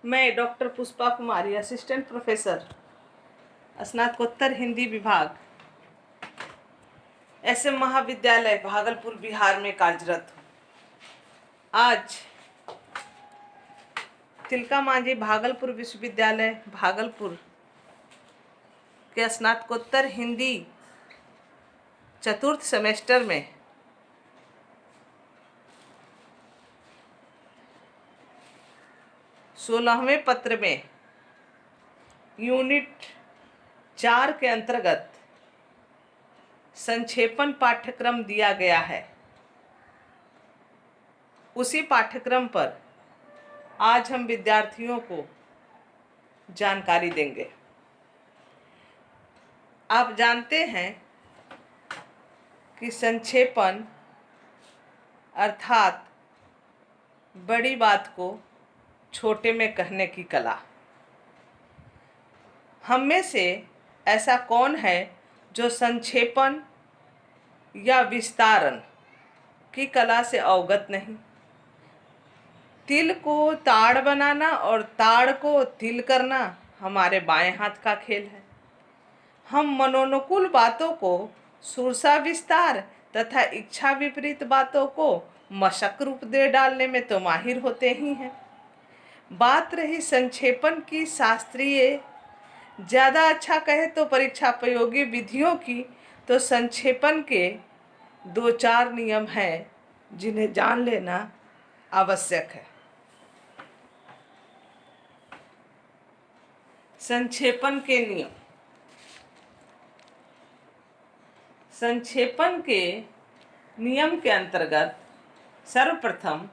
मैं डॉक्टर पुष्पा कुमारी, assistant professor, स्नातकोत्तर हिंदी विभाग, SM महाविद्यालय भागलपुर बिहार में कार्यरत हूँ। आज तिलका मांझी भागलपुर विश्वविद्यालय भागलपुर के स्नातकोत्तर हिंदी चतुर्थ सेमेस्टर में सोलहवें पत्र में यूनिट 4 के अंतर्गत संक्षेपण पाठ्यक्रम दिया गया है। उसी पाठ्यक्रम पर आज हम विद्यार्थियों को जानकारी देंगे। आप जानते हैं कि संक्षेपण अर्थात बड़ी बात को छोटे में कहने की कला। हम में से ऐसा कौन है जो संक्षेपण या विस्तारण की कला से अवगत नहीं? तिल को ताड़ बनाना और ताड़ को तिल करना हमारे बाएं हाथ का खेल है। हम मनोनुकूल बातों को सुरसा विस्तार तथा इच्छा विपरीत बातों को मशक रूप दे डालने में तो माहिर होते ही हैं। बात रही संक्षेपण की शास्त्रीय, ज़्यादा अच्छा कहे तो परीक्षापयोगी विधियों की, तो संक्षेपण के 2-4 नियम हैं जिन्हें जान लेना आवश्यक है। संक्षेपण के नियम। संक्षेपण के नियम के अंतर्गत सर्वप्रथम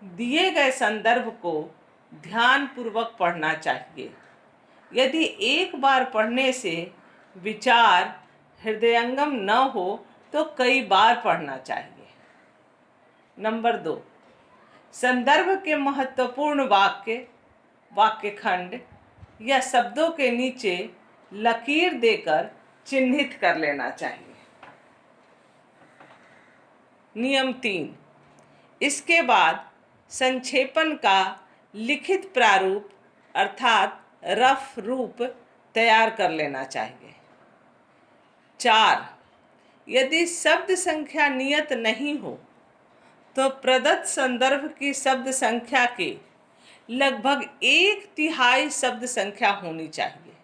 दिए गए संदर्भ को ध्यानपूर्वक पढ़ना चाहिए। यदि एक बार पढ़ने से विचार हृदयंगम न हो तो कई बार पढ़ना चाहिए। नंबर 2, संदर्भ के महत्वपूर्ण वाक्यखंड या शब्दों के नीचे लकीर देकर चिन्हित कर लेना चाहिए। नियम 3, इसके बाद संक्षेपण का लिखित प्रारूप अर्थात रफ रूप तैयार कर लेना चाहिए। 4, यदि शब्द संख्या नियत नहीं हो तो प्रदत्त संदर्भ की शब्द संख्या के लगभग 1/3 शब्द संख्या होनी चाहिए।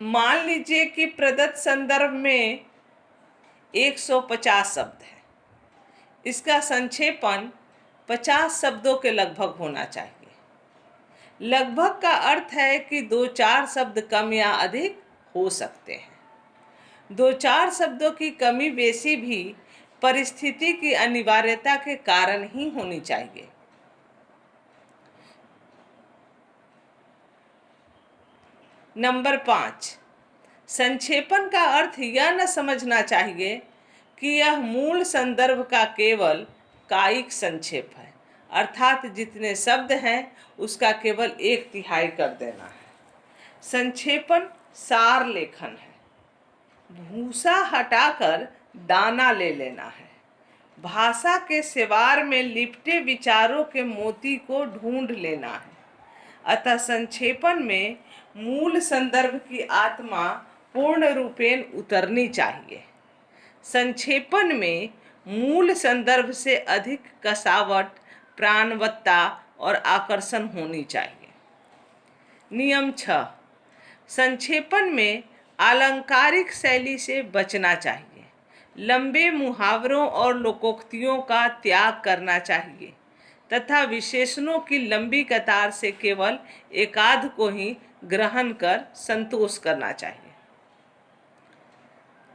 मान लीजिए कि प्रदत्त संदर्भ में 150 शब्द है। इसका संक्षेपण 50 शब्दों के लगभग होना चाहिए। लगभग का अर्थ है कि 2-4 शब्द कम या अधिक हो सकते हैं। 2-4 शब्दों की कमी बेसी भी परिस्थिति की अनिवार्यता के कारण ही होनी चाहिए। नंबर 5, संक्षेपण का अर्थ यह न समझना चाहिए कि यह मूल संदर्भ का केवल कायिक संक्षेप है, अर्थात जितने शब्द हैं उसका केवल 1/3 कर देना है। संक्षेपण सार लेखन है। भूसा हटाकर दाना ले लेना है। भाषा के सिवार में लिपटे विचारों के मोती को ढूंढ लेना है। अतः संक्षेपण में मूल संदर्भ की आत्मा पूर्ण रूपेण उतरनी चाहिए। संक्षेपण में मूल संदर्भ से अधिक कसावट, प्राणवत्ता और आकर्षण होनी चाहिए। नियम 6, संक्षेपण में आलंकारिक शैली से बचना चाहिए। लंबे मुहावरों और लोकोक्तियों का त्याग करना चाहिए तथा विशेषणों की लंबी कतार से केवल एकाध को ही ग्रहण कर संतोष करना चाहिए।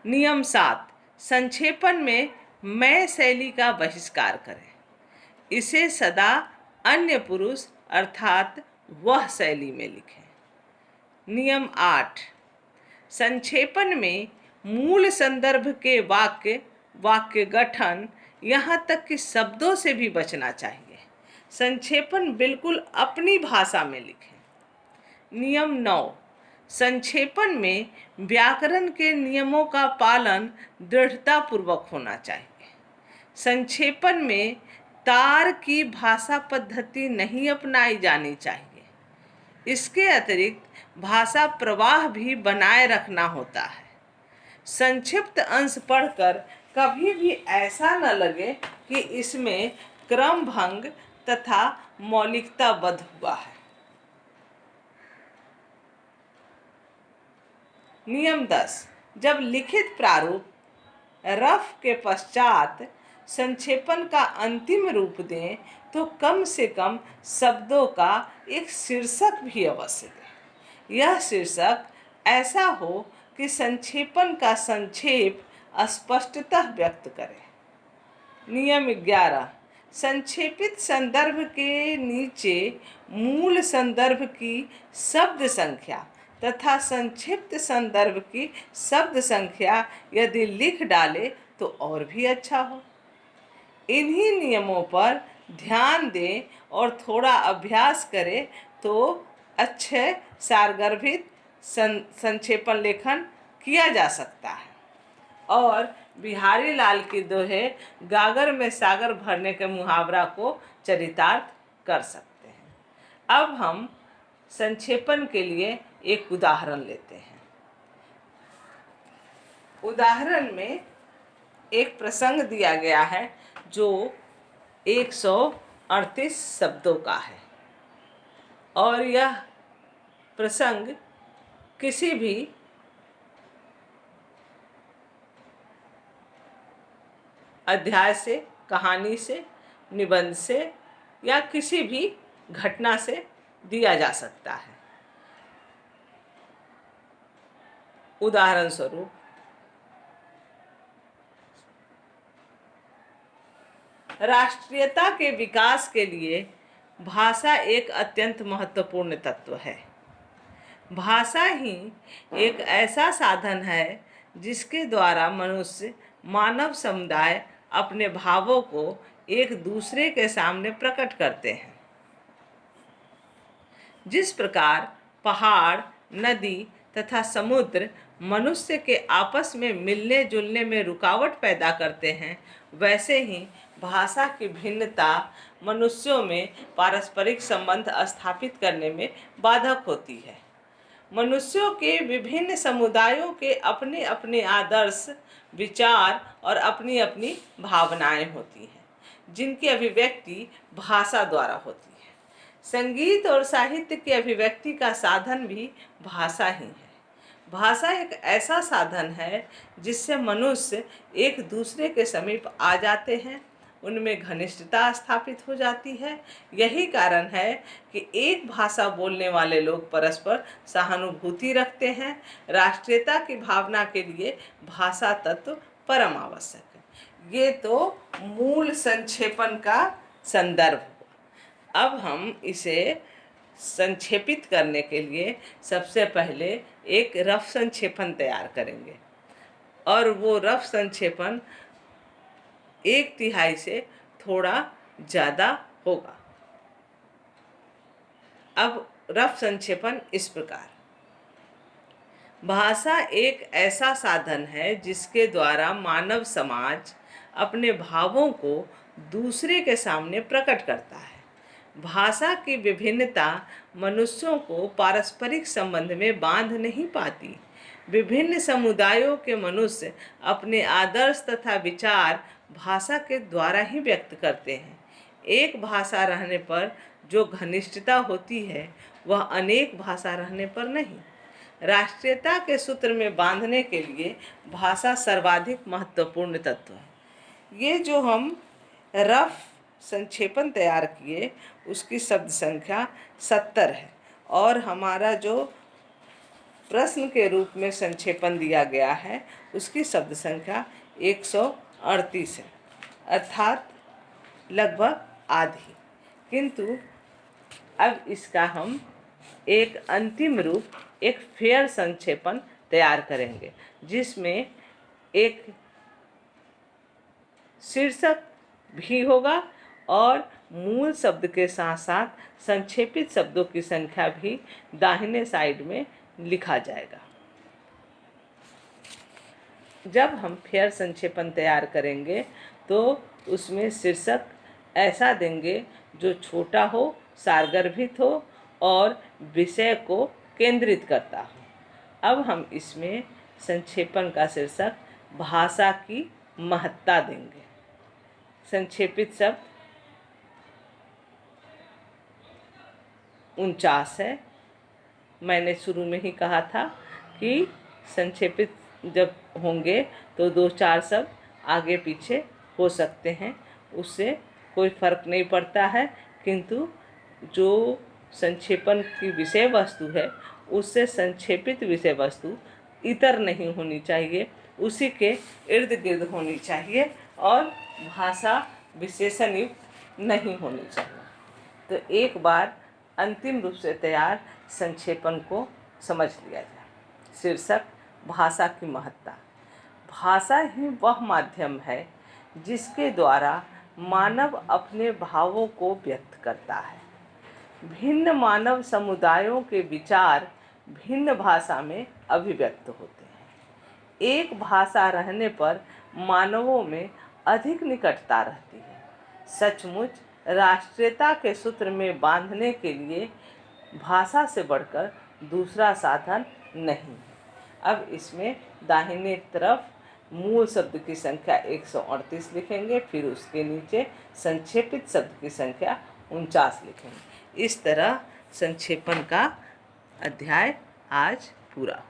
नियम 7, संक्षेपण में मैं शैली का बहिष्कार करें। इसे सदा अन्य पुरुष अर्थात वह शैली में लिखें। नियम 8, संक्षेपण में मूल संदर्भ के वाक्य गठन यहाँ तक कि शब्दों से भी बचना चाहिए। संक्षेपण बिल्कुल अपनी भाषा में लिखें। नियम 9, संक्षेपण में व्याकरण के नियमों का पालन दृढ़तापूर्वक होना चाहिए। संक्षेपण में तार की भाषा पद्धति नहीं अपनाई जानी चाहिए। इसके अतिरिक्त भाषा प्रवाह भी बनाए रखना होता है। संक्षिप्त अंश पढ़कर कभी भी ऐसा न लगे कि इसमें क्रम भंग तथा मौलिकता बध हुआ है। नियम 10। जब लिखित प्रारूप रफ के पश्चात संक्षेपण का अंतिम रूप दें तो कम से कम शब्दों का एक शीर्षक भी अवश्य दें। यह शीर्षक ऐसा हो कि संक्षेपण का संक्षेप स्पष्टतः व्यक्त करे। नियम 11। संक्षेपित संदर्भ के नीचे मूल संदर्भ की शब्द संख्या तथा संक्षिप्त संदर्भ की शब्द संख्या यदि लिख डाले तो और भी अच्छा हो। इन्हीं नियमों पर ध्यान दें और थोड़ा अभ्यास करें तो अच्छे सारगर्भित संक्षेपण लेखन किया जा सकता है और बिहारी लाल की दोहे गागर में सागर भरने के मुहावरा को चरितार्थ कर सकते हैं। अब हम संक्षेपण के लिए एक उदाहरण लेते हैं। उदाहरण में एक प्रसंग दिया गया है जो 138 शब्दों का है और यह प्रसंग किसी भी अध्याय से, कहानी से, निबंध से या किसी भी घटना से दिया जा सकता है। उदाहरण स्वरूप, राष्ट्रीयता के विकास के लिए भाषा एक अत्यंत महत्वपूर्ण तत्व है। भाषा ही एक ऐसा साधन है जिसके द्वारा मनुष्य, मानव समुदाय अपने भावों को एक दूसरे के सामने प्रकट करते हैं। जिस प्रकार पहाड़, नदी तथा समुद्र मनुष्य के आपस में मिलने जुलने में रुकावट पैदा करते हैं, वैसे ही भाषा की भिन्नता मनुष्यों में पारस्परिक संबंध स्थापित करने में बाधक होती है। मनुष्यों के विभिन्न समुदायों के अपने अपने आदर्श, विचार और अपनी अपनी भावनाएं होती हैं, जिनकी अभिव्यक्ति भाषा द्वारा होती है। संगीत और साहित्य की अभिव्यक्ति का साधन भी भाषा ही है। भाषा एक ऐसा साधन है जिससे मनुष्य एक दूसरे के समीप आ जाते हैं, उनमें घनिष्ठता स्थापित हो जाती है। यही कारण है कि एक भाषा बोलने वाले लोग परस्पर सहानुभूति रखते हैं। राष्ट्रीयता की भावना के लिए भाषा तत्व परम आवश्यक है। ये तो मूल संक्षेपण का संदर्भ हुआ। अब हम इसे संक्षेपित करने के लिए सबसे पहले एक रफ संक्षेपण तैयार करेंगे और वो रफ संक्षेपण 1/3 से थोड़ा ज़्यादा होगा। अब रफ संक्षेपण इस प्रकार: भाषा एक ऐसा साधन है जिसके द्वारा मानव समाज अपने भावों को दूसरे के सामने प्रकट करता है। भाषा की विभिन्नता मनुष्यों को पारस्परिक संबंध में बांध नहीं पाती। विभिन्न समुदायों के मनुष्य अपने आदर्श तथा विचार भाषा के द्वारा ही व्यक्त करते हैं। एक भाषा रहने पर जो घनिष्ठता होती है वह अनेक भाषा रहने पर नहीं। राष्ट्रीयता के सूत्र में बांधने के लिए भाषा सर्वाधिक महत्वपूर्ण तत्व है। ये जो हम रफ संक्षेपण तैयार किए उसकी शब्द संख्या 70 है और हमारा जो प्रश्न के रूप में संक्षेपण दिया गया है उसकी शब्द संख्या 138 है, अर्थात लगभग आधी। किंतु अब इसका हम एक अंतिम रूप, एक फेयर संक्षेपण तैयार करेंगे जिसमें एक शीर्षक भी होगा और मूल शब्द के साथ साथ संक्षेपित शब्दों की संख्या भी दाहिने साइड में लिखा जाएगा। जब हम फेयर संक्षेपण तैयार करेंगे तो उसमें शीर्षक ऐसा देंगे जो छोटा हो, सारगर्भित हो और विषय को केंद्रित करता हो। अब हम इसमें संक्षेपण का शीर्षक भाषा की महत्ता देंगे। संक्षेपित शब्द 49 है। मैंने शुरू में ही कहा था कि संक्षेपित जब होंगे तो 2-4 शब्द आगे पीछे हो सकते हैं, उससे कोई फर्क नहीं पड़ता है, किंतु जो संक्षेपण की विषय वस्तु है उससे संक्षेपित विषय वस्तु इतर नहीं होनी चाहिए, उसी के इर्द गिर्द होनी चाहिए और भाषा विशेषण युक्त नहीं होनी चाहिए। तो एक बार अंतिम रूप से तैयार संक्षेपण को समझ लिया जाए। शीर्षक भाषा की महत्ता। भाषा ही वह माध्यम है जिसके द्वारा मानव अपने भावों को व्यक्त करता है। भिन्न मानव समुदायों के विचार भिन्न भाषा में अभिव्यक्त होते हैं। एक भाषा रहने पर मानवों में अधिक निकटता रहती है। सचमुच राष्ट्रीयता के सूत्र में बांधने के लिए भाषा से बढ़कर दूसरा साधन नहीं है। अब इसमें दाहिने तरफ मूल शब्द की संख्या 138 लिखेंगे, फिर उसके नीचे संक्षेपित शब्द की संख्या 49 लिखेंगे। इस तरह संक्षेपण का अध्याय आज पूरा।